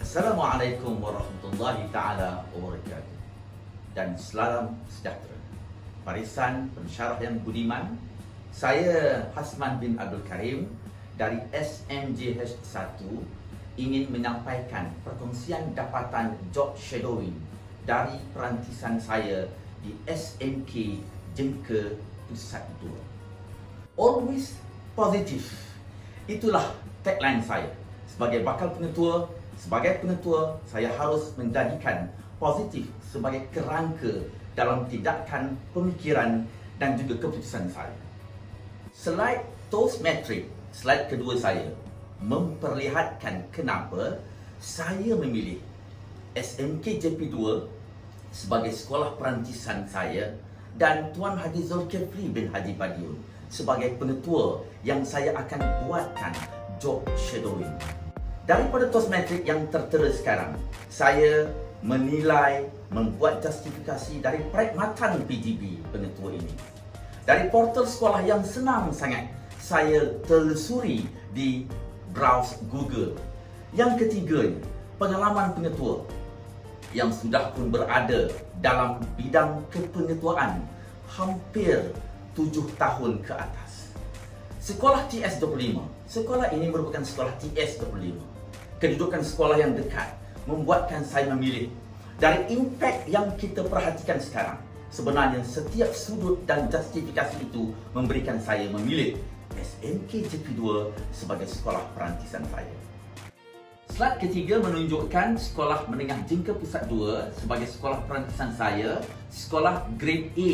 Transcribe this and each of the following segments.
Assalamualaikum warahmatullahi ta'ala wabarakatuh. Dan salam sejahtera. Barisan pensyarah yang budiman, saya Hasman bin Abdul Karim dari SMJH1 ingin menyampaikan perkongsian dapatan job shadowing dari perantisan saya di SMK Jengka Pusat 2. Always positive. Itulah tagline saya. Sebagai bakal pengetua, saya harus menjadikan positif sebagai kerangka dalam tindakan, pemikiran dan juga keputusan saya. Slide Toastmetric, slide kedua saya, memperlihatkan kenapa saya memilih SMK JP2 sebagai sekolah perantisan saya dan Tuan Haji Zulkifli bin Haji Badiun sebagai pengetua yang saya akan buatkan job shadowing. Daripada Toastmetric yang tertera sekarang, saya menilai, membuat justifikasi dari perkhidmatan PGB pengetua ini. Dari portal sekolah yang senang sangat, saya telusuri di browse Google. Yang ketiganya, pengalaman pengetua yang sudah pun berada dalam bidang kepengetuaan hampir 7 tahun ke atas. Sekolah TS25, sekolah ini merupakan sekolah TS25. Kedudukan sekolah yang dekat membuatkan saya memilih. Dari impak yang kita perhatikan sekarang, sebenarnya setiap sudut dan justifikasi itu memberikan saya memilih SMK JP2 sebagai sekolah perantisan saya. Slide ketiga menunjukkan sekolah menengah Jengka Pusat 2 sebagai sekolah perantisan saya, sekolah grade A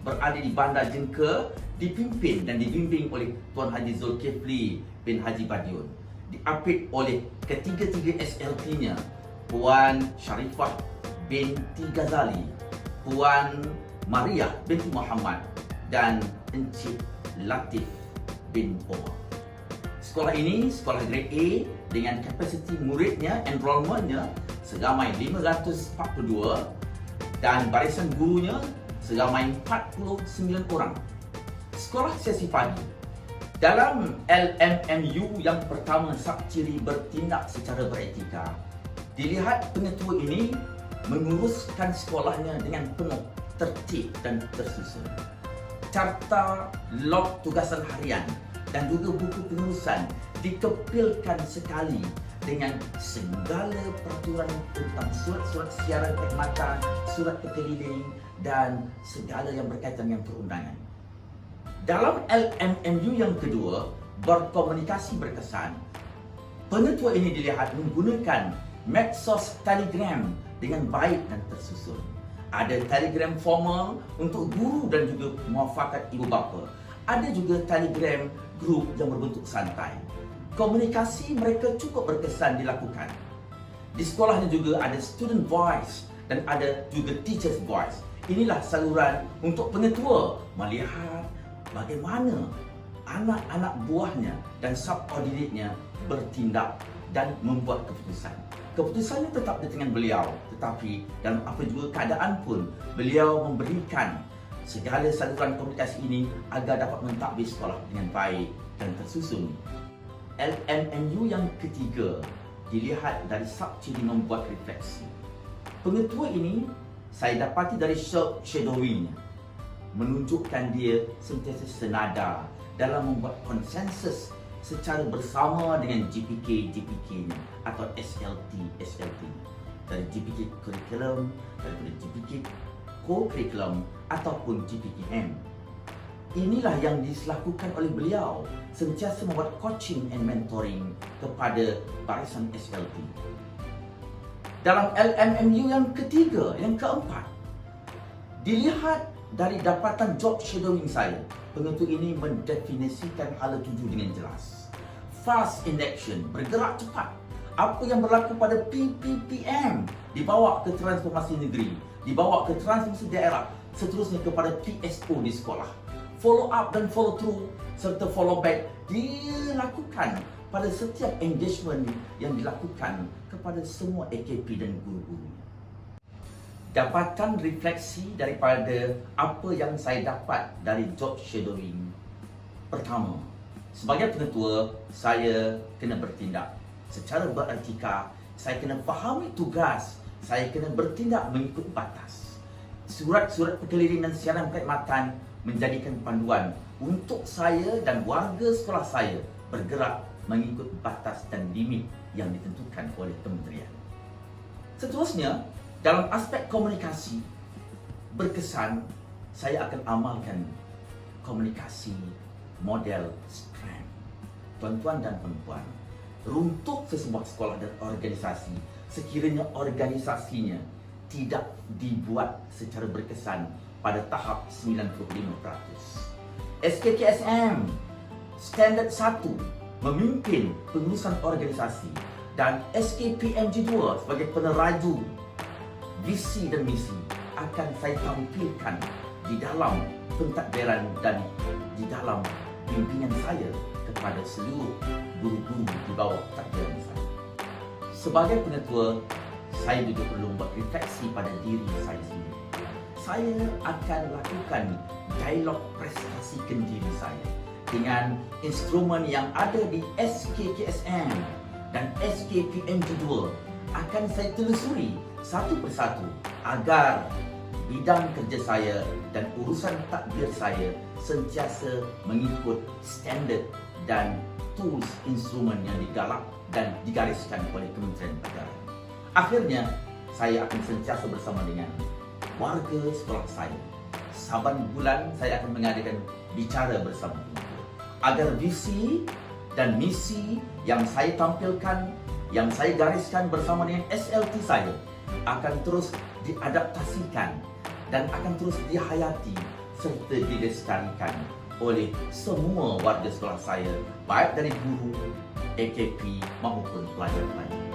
berada di Bandar Jengka, dipimpin dan dibimbing oleh Tuan Haji Zulkifli bin Haji Badiun. Diapit oleh ketiga-tiga SLT-nya, Puan Sharifah binti Ghazali, Puan Maria binti Muhammad dan Encik Latif bin Omar. Sekolah ini sekolah grade A dengan kapasiti muridnya, enrollmentnya seramai 542 dan barisan gurunya seramai 49 orang. Sekolah sesi pagi. Dalam LMMU yang pertama Sabciri bertindak secara beretika, dilihat pengetua ini menguruskan sekolahnya dengan penuh tertib dan tersusun. Carta log tugasan harian dan juga buku pengurusan dikepilkan sekali dengan segala peraturan tentang surat-surat siaran perkhidmatan, surat berkeliling dan segala yang berkaitan dengan perundangan. Dalam LMMU yang kedua, berkomunikasi berkesan, pengetua ini dilihat menggunakan medsos Telegram dengan baik dan tersusun. Ada Telegram formal untuk guru dan juga muafakat ibu bapa. Ada juga Telegram group yang berbentuk santai. Komunikasi mereka cukup berkesan dilakukan. Di sekolahnya juga ada student voice dan ada juga teacher's voice. Inilah saluran untuk pengetua melihat bagaimana anak-anak buahnya dan subordinatnya bertindak dan membuat keputusan. Keputusannya tetap di tangan beliau, tetapi dalam apa juga keadaan pun beliau memberikan segala saluran komunikasi ini agar dapat mentadbir sekolah dengan baik dan tersusun. LMMU yang ketiga dilihat dari Sabciri membuat refleksi. Pengetua ini saya dapati dari shadowing-nya, menunjukkan dia sentiasa senada dalam membuat konsensus secara bersama dengan GPK-nya atau SLT. Dari GPK Curriculum, dari GPK Co-Curriculum ataupun GPKM. Inilah yang dilakukan oleh beliau, sentiasa membuat coaching and mentoring kepada barisan SLT. Dalam LMMU yang ketiga, yang keempat, dilihat dari dapatan job shadowing saya, pengetua ini mendefinisikan hala tuju dengan jelas. Fast in action, bergerak cepat. Apa yang berlaku pada PPPM dibawa ke transformasi negeri, dibawa ke transformasi daerah, seterusnya kepada PSO di sekolah. Follow up dan follow through serta follow back dilakukan pada setiap engagement yang dilakukan kepada semua AKP dan guru-guru. Dapatan refleksi daripada apa yang saya dapat dari job shadowing. Pertama, sebagai pengetua, saya kena bertindak secara beretika saya kena fahami tugas, saya kena bertindak mengikut batas. Surat-surat perkelilingan siaran perkhidmatan menjadikan panduan untuk saya dan warga sekolah saya bergerak mengikut batas dan limit yang ditentukan oleh kementerian. Seterusnya, dalam aspek komunikasi berkesan, saya akan amalkan komunikasi model STRAND. Tuan-tuan dan puan-puan, untuk sesebuah sekolah dan organisasi, sekiranya organisasinya tidak dibuat secara berkesan pada tahap 95%. SKKSM Standard 1 memimpin pengurusan organisasi dan SKPMG2 sebagai peneraju visi dan misi akan saya tampilkan di dalam pentadbiran dan di dalam pimpinan saya kepada seluruh guru-guru di bawah takdiran saya. Sebagai pengetua, saya juga perlu buat refleksi pada diri saya sendiri. Saya akan lakukan dialog prestasikan diri saya dengan instrumen yang ada di SKKSM dan SKPMG2 akan saya telusuri satu persatu agar bidang kerja saya dan urusan takbir saya sentiasa mengikut standard dan tools instrumen yang digalak dan digariskan oleh Kementerian Negara. Akhirnya, saya akan sentiasa bersama dengan warga sekolah saya. Saban bulan saya akan mengadakan bicara bersama agar visi dan misi yang saya tampilkan, yang saya gariskan bersama dengan SLT saya akan terus diadaptasikan dan akan terus dihayati serta dilestarikan oleh semua warga sekolah saya, baik dari guru, AKP maupun pelajar-pelajar.